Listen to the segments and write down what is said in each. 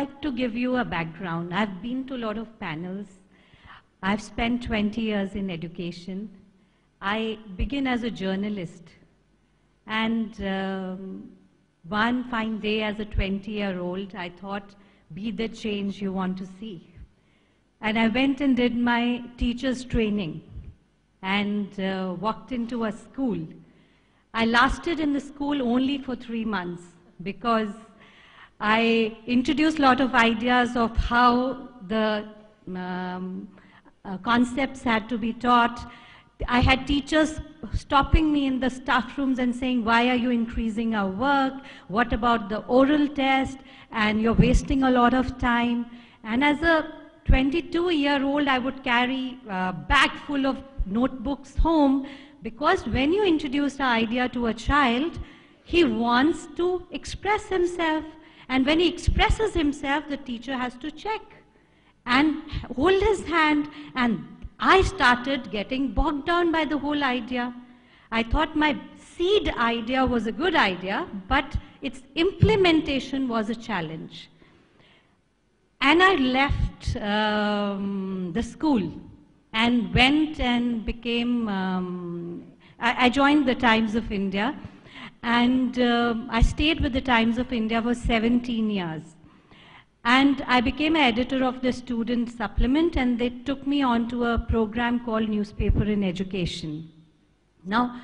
like to give you a background. I've been to a lot of panels. I've spent 20 years in education. I began as a journalist. And one fine day as a 20-year-old, I thought, be the change you want to see. And I went and did my teacher's training and walked into a school. I lasted in the school only for 3 months because I introduced a lot of ideas of how the concepts had to be taught. I had teachers stopping me in the staff rooms and saying, why are you increasing our work? What about the oral test? And you're wasting a lot of time. And as a 22-year-old, I would carry a bag full of notebooks home, because when you introduce an idea to a child, he wants to express himself. And when he expresses himself, the teacher has to check and hold his hand. And I started getting bogged down by the whole idea. I thought my seed idea was a good idea, but its implementation was a challenge. And I left the school and went and became, I joined the Times of India, and I stayed with the Times of India for 17 years. And I became an editor of the student supplement, and they took me on to a program called Newspaper in Education. Now,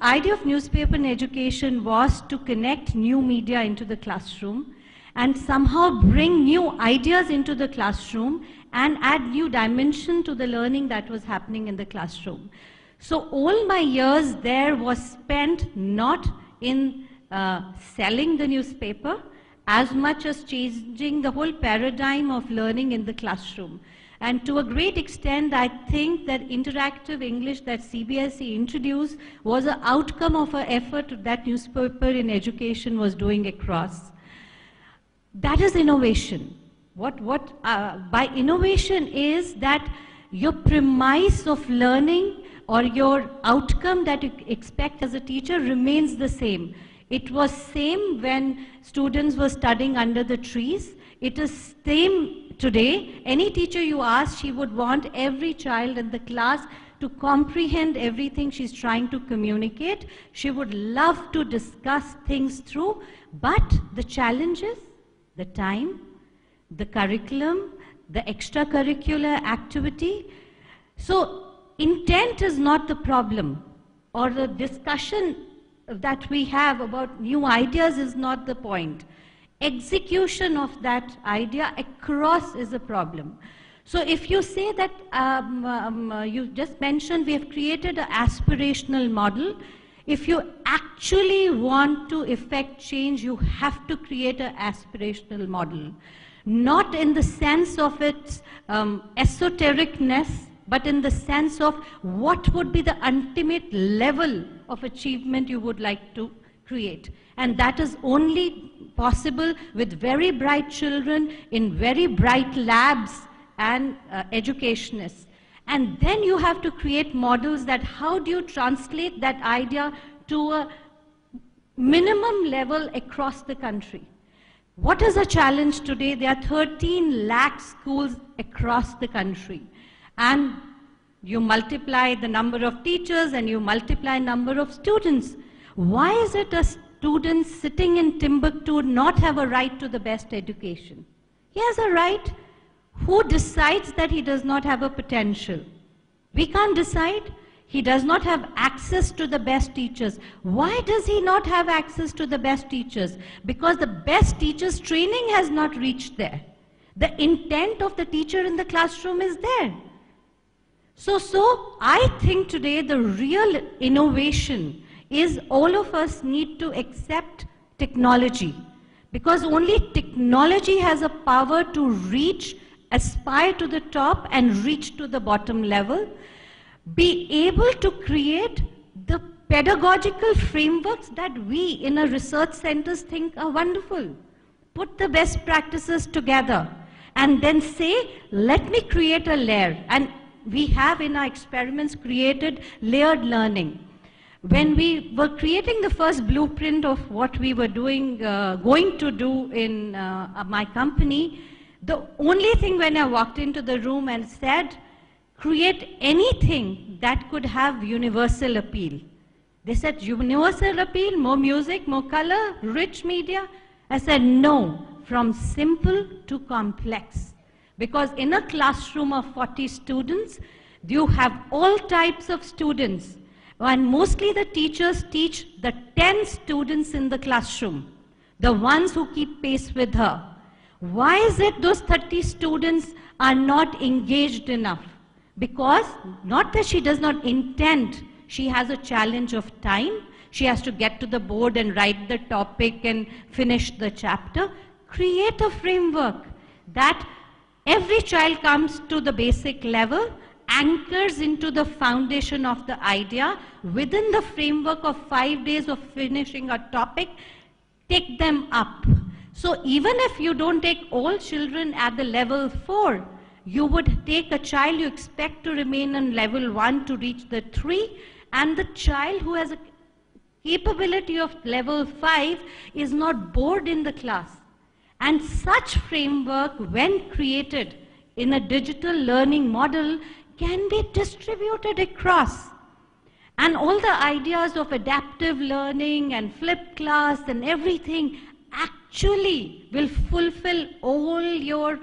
idea of newspaper in education was to connect new media into the classroom and somehow bring new ideas into the classroom and add new dimension to the learning that was happening in the classroom. So all my years there was spent not in selling the newspaper as much as changing the whole paradigm of learning in the classroom. And to a great extent, I think that interactive English that CBSE introduced was an outcome of an effort that newspaper in education was doing across. That is innovation. By innovation is that your premise of learning or your outcome that you expect as a teacher remains the same. It was same when students were studying under the trees. It is same today. Any teacher you ask, she would want every child in the class to comprehend everything she's trying to communicate. She would love to discuss things through, but the challenges, the time, the curriculum, the extracurricular activity. So intent is not the problem, or the discussion that we have about new ideas is not the point. Execution of that idea across is a problem. So if you say that, you just mentioned we have created an aspirational model. If you actually want to effect change, you have to create an aspirational model. Not in the sense of its esotericness, but in the sense of what would be the ultimate level of achievement you would like to create. And that is only possible with very bright children in very bright labs and educationists. And then you have to create models that how do you translate that idea to a minimum level across the country. What is a challenge today? There are 13 lakh schools across the country. And you multiply the number of teachers and you multiply number of students. Why is it a student sitting in Timbuktu not have a right to the best education? He has a right. Who decides that he does not have a potential? We can't decide. He does not have access to the best teachers. Why does he not have access to the best teachers? Because the best teachers' training has not reached there. The intent of the teacher in the classroom is there. So I think today the real innovation is all of us need to accept technology, because only technology has a power to reach, aspire to the top and reach to the bottom level, be able to create the pedagogical frameworks that we in our research centers think are wonderful. Put the best practices together and then say, let me create a layer. And we have in our experiments created layered learning. When we were creating the first blueprint of what we were doing, going to do in my company, the only thing when I walked into the room and said, create anything that could have universal appeal. They said, universal appeal, more music, more color, rich media. I said, no, from simple to complex. Because in a classroom of 40 students, you have all types of students. And mostly the teachers teach the 10 students in the classroom, the ones who keep pace with her. Why is it those 30 students are not engaged enough? Because not that she does not intend, she has a challenge of time. She has to get to the board and write the topic and finish the chapter. Create a framework that every child comes to the basic level, anchors into the foundation of the idea within the framework of 5 days of finishing a topic, take them up. So even if you don't take all children at the level 4, you would take a child you expect to remain on level 1 to reach the 3, and the child who has a capability of level 5 is not bored in the class. And such framework, when created in a digital learning model, can be distributed across. And all the ideas of adaptive learning and flipped class and everything actually will fulfill all your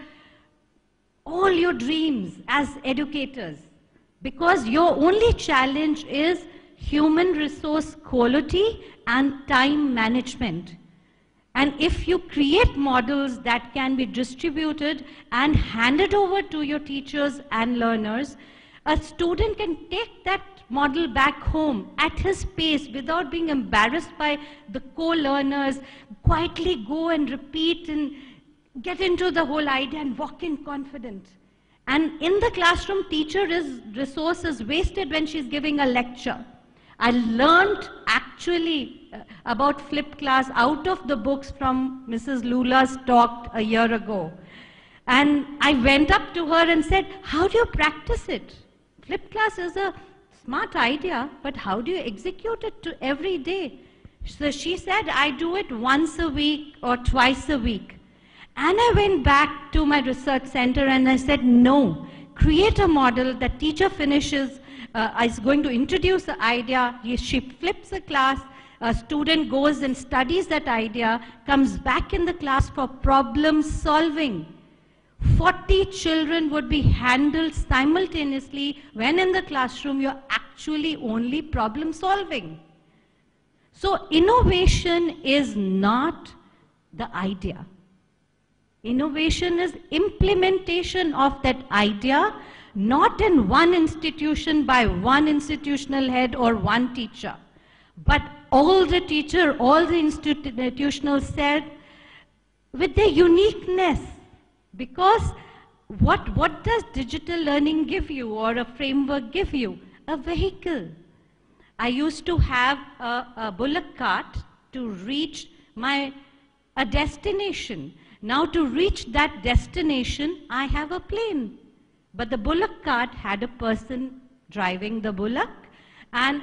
dreams as educators. Because your only challenge is human resource quality and time management. And if you create models that can be distributed and handed over to your teachers and learners, a student can take that model back home at his pace without being embarrassed by the co-learners, quietly go and repeat and get into the whole idea and walk in confident. And in the classroom, resource is wasted when she's giving a lecture. I learned actually about flipped class out of the books from Mrs. Lula's talk a year ago. And I went up to her and said, how do you practice it? Flipped class is a smart idea, but how do you execute it to every day? So she said, I do it once a week or twice a week. And I went back to my research center and I said, no, create a model that teacher finishes, is going to introduce the idea, she flips a class, a student goes and studies that idea, comes back in the class for problem solving. 40 children would be handled simultaneously when in the classroom you're actually only problem solving. So innovation is not the idea. Innovation is implementation of that idea, not in one institution by one institutional head or one teacher, but all the teacher, all the institutional said with their uniqueness. Because what does digital learning give you or a framework give you? A vehicle. I used to have a bullock cart to reach a destination. Now to reach that destination, I have a plane. But the bullock cart had a person driving the bullock, and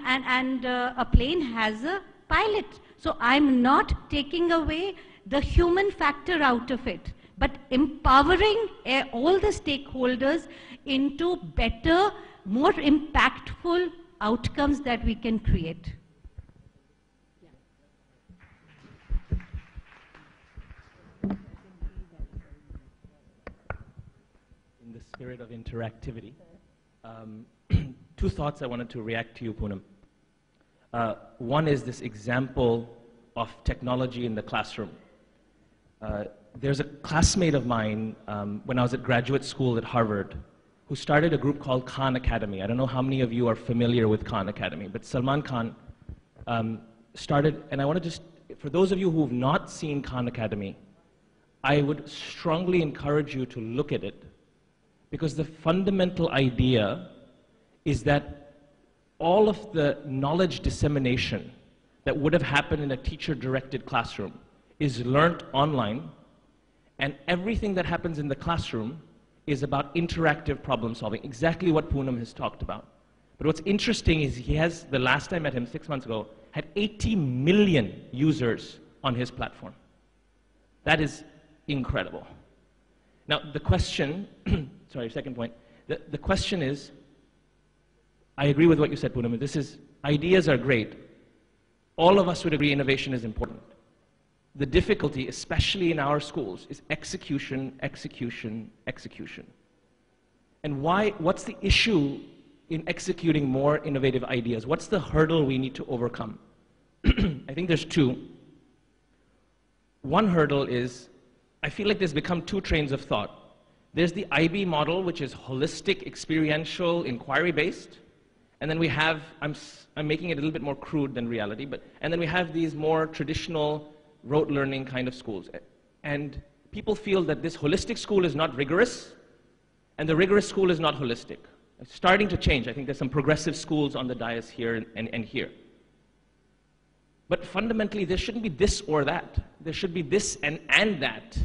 a plane has a pilot. So I'm not taking away the human factor out of it, but empowering all the stakeholders into better, more impactful outcomes that we can create. In the spirit of interactivity, two thoughts I wanted to react to you, Poonam. One is this example of technology in the classroom. There's a classmate of mine when I was at graduate school at Harvard who started a group called Khan Academy. I don't know how many of you are familiar with Khan Academy, but Salman Khan started, and I want to just, for those of you who have not seen Khan Academy, I would strongly encourage you to look at it, because the fundamental idea is that all of the knowledge dissemination that would have happened in a teacher-directed classroom is learnt online, and everything that happens in the classroom is about interactive problem solving, exactly what Poonam has talked about. But what's interesting is he has, the last I met him 6 months ago, had 80 million users on his platform. That is incredible. Now, the question, sorry, second point, the question is, I agree with what you said, Poonam. Ideas are great. All of us would agree innovation is important. The difficulty, especially in our schools, is execution, execution, execution. And what's the issue in executing more innovative ideas? What's the hurdle we need to overcome? I think there's two. One hurdle is, I feel like there's become two trains of thought. There's the IB model, which is holistic, experiential, inquiry-based. And then we have, I'm making it a little bit more crude than reality, and then we have these more traditional rote learning kind of schools. And people feel that this holistic school is not rigorous, and the rigorous school is not holistic. It's starting to change. I think there's some progressive schools on the dais here and here. But fundamentally, there shouldn't be this or that. There should be this and that.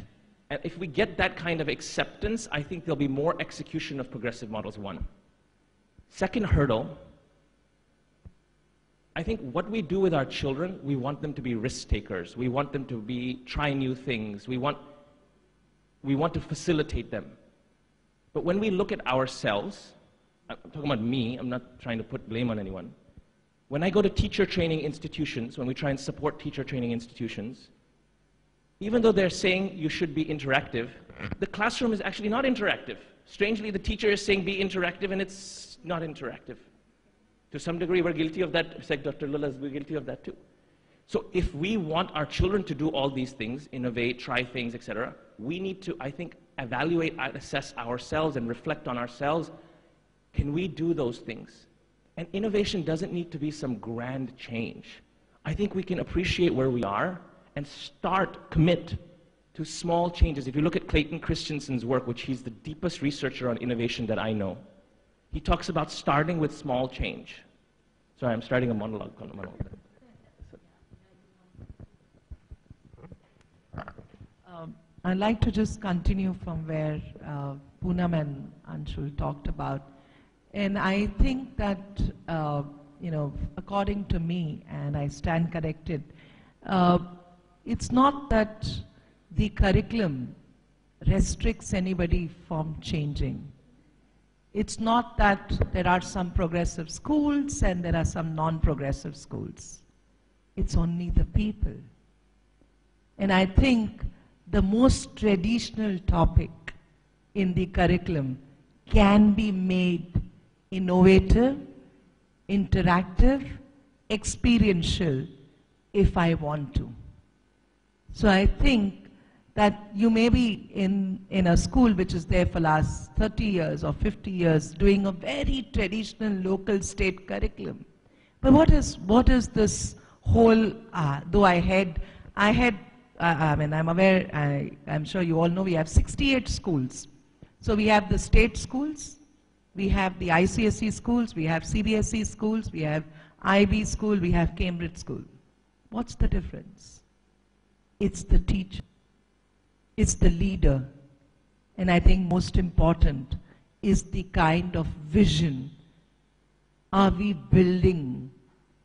And if we get that kind of acceptance, I think there'll be more execution of progressive models, one. Second hurdle, I think what we do with our children, we want them to be risk takers. We want them to try new things. We want to facilitate them. But when we look at ourselves, I'm talking about me, I'm not trying to put blame on anyone. When I go to teacher training institutions, when we try and support teacher training institutions, even though they're saying you should be interactive, the classroom is actually not interactive. Strangely, the teacher is saying be interactive, and it's not interactive. To some degree, we're guilty of that. It's like Dr. Lulla's, we're guilty of that too. So if we want our children to do all these things, innovate, try things, etc., we need to, I think, evaluate and assess ourselves and reflect on ourselves. Can we do those things? And innovation doesn't need to be some grand change. I think we can appreciate where we are and commit to small changes. If you look at Clayton Christensen's work, which he's the deepest researcher on innovation that I know, he talks about starting with small change. Sorry, I'm starting a monologue. I'd like to just continue from where Poonam and Anshul talked about. And I think that, according to me, and I stand corrected, it's not that the curriculum restricts anybody from changing. It's not that there are some progressive schools and there are some non-progressive schools. It's only the people. And I think the most traditional topic in the curriculum can be made innovative, interactive, experiential, if I want to. So I think that you may be in a school which is there for last 30 years or 50 years doing a very traditional local state curriculum. But what is this whole, though I'm aware, I'm sure you all know we have 68 schools. So we have the state schools, we have the ICSE schools, we have CBSE schools, we have IB school, we have Cambridge school. What's the difference? It's the teacher. It's the leader. And I think most important is the kind of vision. Are we building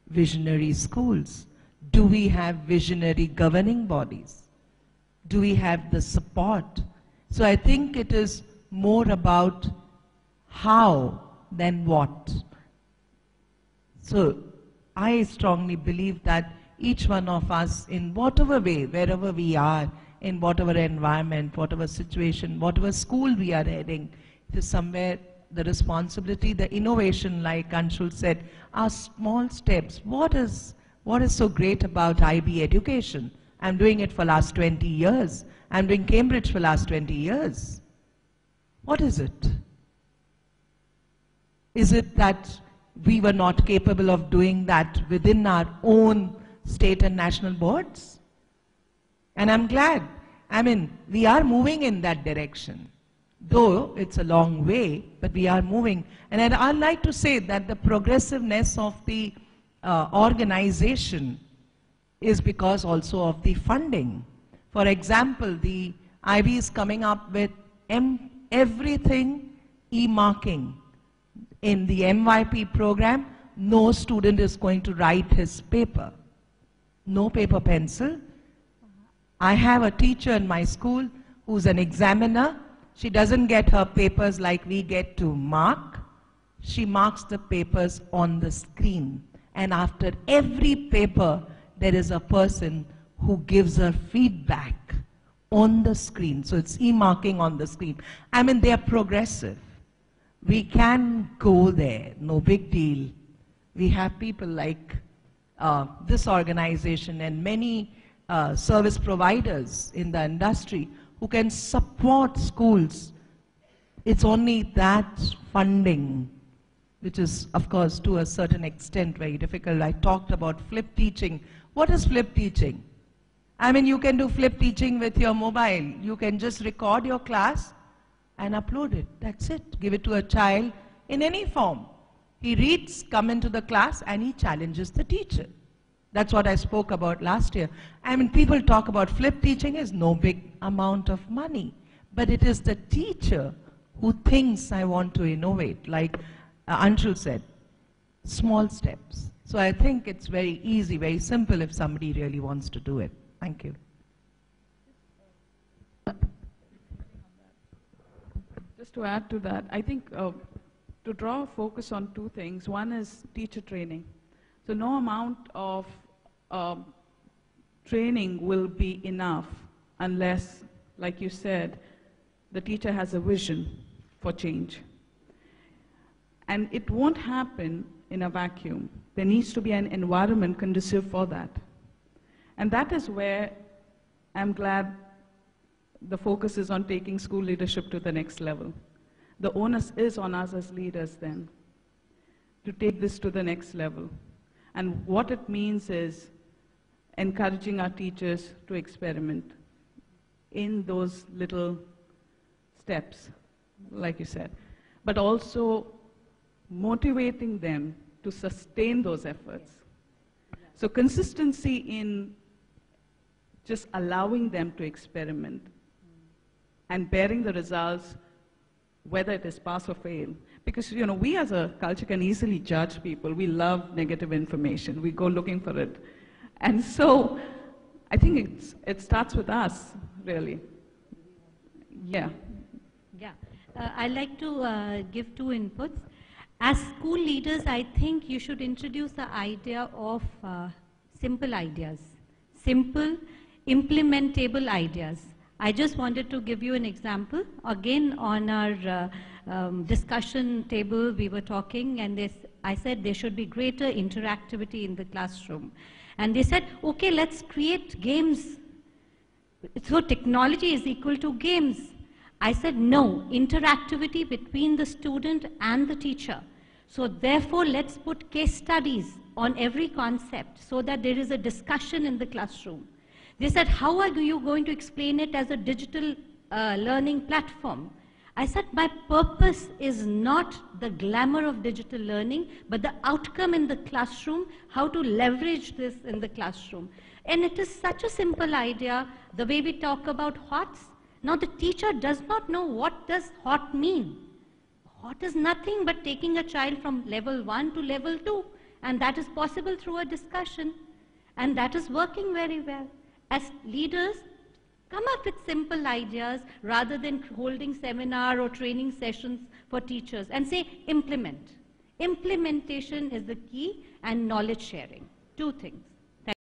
visionary schools? Do we have visionary governing bodies? Do we have the support? So I think it is more about how than what. So I strongly believe that each one of us, in whatever way, wherever we are, in whatever environment, whatever situation, whatever school we are heading, it is somewhere the responsibility, the innovation, like Anshul said, are small steps. What is so great about IB education? I'm doing it for last 20 years. I'm doing Cambridge for last 20 years. What is it? Is it that we were not capable of doing that within our own state and national boards? And I'm glad. We are moving in that direction. Though it's a long way, but we are moving. And I'd like to say that the progressiveness of the organization is because also of the funding. For example, the IB is coming up with everything e-marking. in the MYP program, no student is going to write his paper. No paper pencil. I have a teacher in my school who's an examiner. She doesn't get her papers like we get to mark. She marks the papers on the screen. And after every paper, there is a person who gives her feedback on the screen. So it's e-marking on the screen. I mean, they are progressive. We can go there, no big deal. We have people like this organization and many service providers in the industry who can support schools. It's only that funding, which is, of course, to a certain extent very difficult. I talked about flip teaching. What is flip teaching? I mean, you can do flip teaching with your mobile. You can just record your class and upload it. That's it. Give it to a child in any form. He reads, come into the class, and he challenges the teacher. That's what I spoke about last year. I mean, people talk about flip teaching is no big amount of money, but it is the teacher who thinks, I want to innovate, like Anshul said, small steps. So I think it's very easy, very simple if somebody really wants to do it. Thank you. Just to add to that, I think to draw a focus on two things. One is teacher training. So no amount of training will be enough unless, like you said, the teacher has a vision for change. And it won't happen in a vacuum. There needs to be an environment conducive for that. And that is where I'm glad the focus is on taking school leadership to the next level. The onus is on us as leaders then to take this to the next level. And what it means is encouraging our teachers to experiment in those little steps, like you said, but also motivating them to sustain those efforts. So consistency in just allowing them to experiment and bearing the results, whether it is pass or fail. Because, you know, we as a culture can easily judge people. We love negative information. We go looking for it. And so I think it starts with us, really. Yeah. Yeah. I'd like to give two inputs. As school leaders, I think you should introduce the idea of simple ideas, simple, implementable ideas. I just wanted to give you an example. Again, on our discussion table, we were talking, and I said there should be greater interactivity in the classroom. And they said, okay, let's create games. So technology is equal to games. I said, no, interactivity between the student and the teacher. So therefore, let's put case studies on every concept so that there is a discussion in the classroom. They said, how are you going to explain it as a digital learning platform? I said, my purpose is not the glamour of digital learning, but the outcome in the classroom, how to leverage this in the classroom. And it is such a simple idea, the way we talk about HOTs. Now the teacher does not know what does HOT mean. HOT is nothing but taking a child from level 1 to level 2. And that is possible through a discussion. And that is working very well. As leaders, come up with simple ideas rather than holding seminar or training sessions for teachers and say implement. Implementation is the key, and knowledge sharing. Two things.